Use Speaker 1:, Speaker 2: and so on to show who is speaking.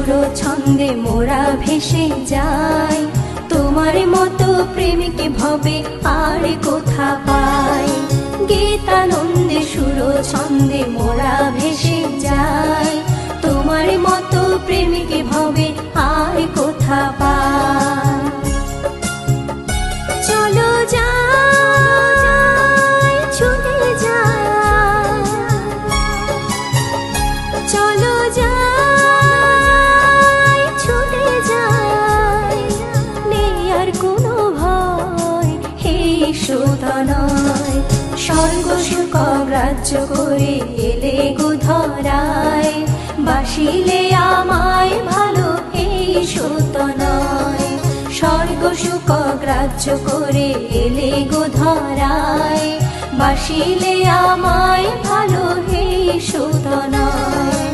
Speaker 1: সুর ছন্দে মোরা ভেসে যাই, তোমার মতো প্রেমিক ভবে আর কোথা পাই। গীতানন্দে সুর ছন্দে মোরা ভেসে যাই, তোমার মতো প্রেমিক ভবে আর কোথা পাই। চলো যাই ছুটে যাই, চলো যাই ছুটে যাই, নেই আর কোনো ভয় এই শ্রোতা নয়। স্বর্গ সুখ গ্রাহ্য করে এলে গো ধরায়, বাসিলে আমায় ভালো এই শ্রোতা নয়। স্বর্গ সুখ গ্রাহ্য করে এলে গো ধরায়, বাসিলে আমায় ভালো এই শ্রোতা নয়।